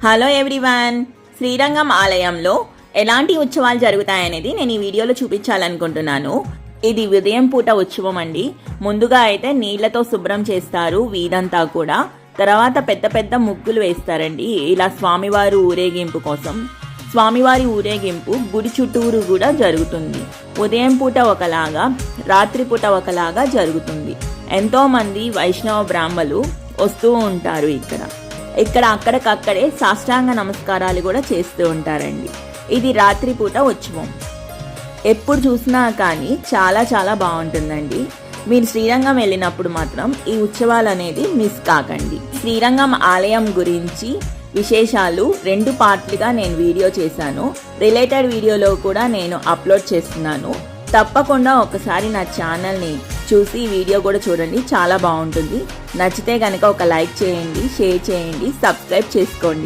Hello everyone, Srirangam ఆలయంలో ఎలాంటి ఉత్సవాలు జరుగుతాయనేది నేను ఈ వీడియోలో చూపించాలనుకుంటున్నాను. ఇది ఉదయం పూట ఉత్సవం అండి. ముందుగా అయితే నీళ్లతో శుభ్రం చేస్తారు వీధంతా కూడా. తర్వాత పెద్ద పెద్ద ముగ్గులు వేస్తారండి ఇలా స్వామివారి ఊరేగింపు కోసం. స్వామివారి ఊరేగింపు గుడి చుట్టూరు కూడా జరుగుతుంది. ఉదయం పూట ఒకలాగా, రాత్రి పూట ఒకలాగా జరుగుతుంది. ఎంతో మంది వైష్ణవ బ్రాహ్మలు వస్తూ ఉంటారు. ఇక్కడ అక్కడికక్కడే సాష్టాంగ నమస్కారాలు కూడా చేస్తూ ఉంటారండి. ఇది రాత్రిపూట ఉత్సవం. ఎప్పుడు చూసినా కానీ చాలా చాలా బాగుంటుందండి. మీరు శ్రీరంగం వెళ్ళినప్పుడు మాత్రం ఈ ఉత్సవాలు అనేది మిస్ కాకండి. శ్రీరంగం ఆలయం గురించి విశేషాలు 2 పార్ట్లుగా నేను వీడియో చేశాను. రిలేటెడ్ వీడియోలో కూడా నేను అప్లోడ్ చేస్తున్నాను. తప్పకుండా ఒకసారి నా ఛానల్ని చూసి వీడియో కూడా చూడండి, చాలా బాగుంటుంది. నచ్చితే కనుక ఒక లైక్ చేయండి, షేర్ చేయండి, సబ్స్క్రైబ్ చేసుకోండి.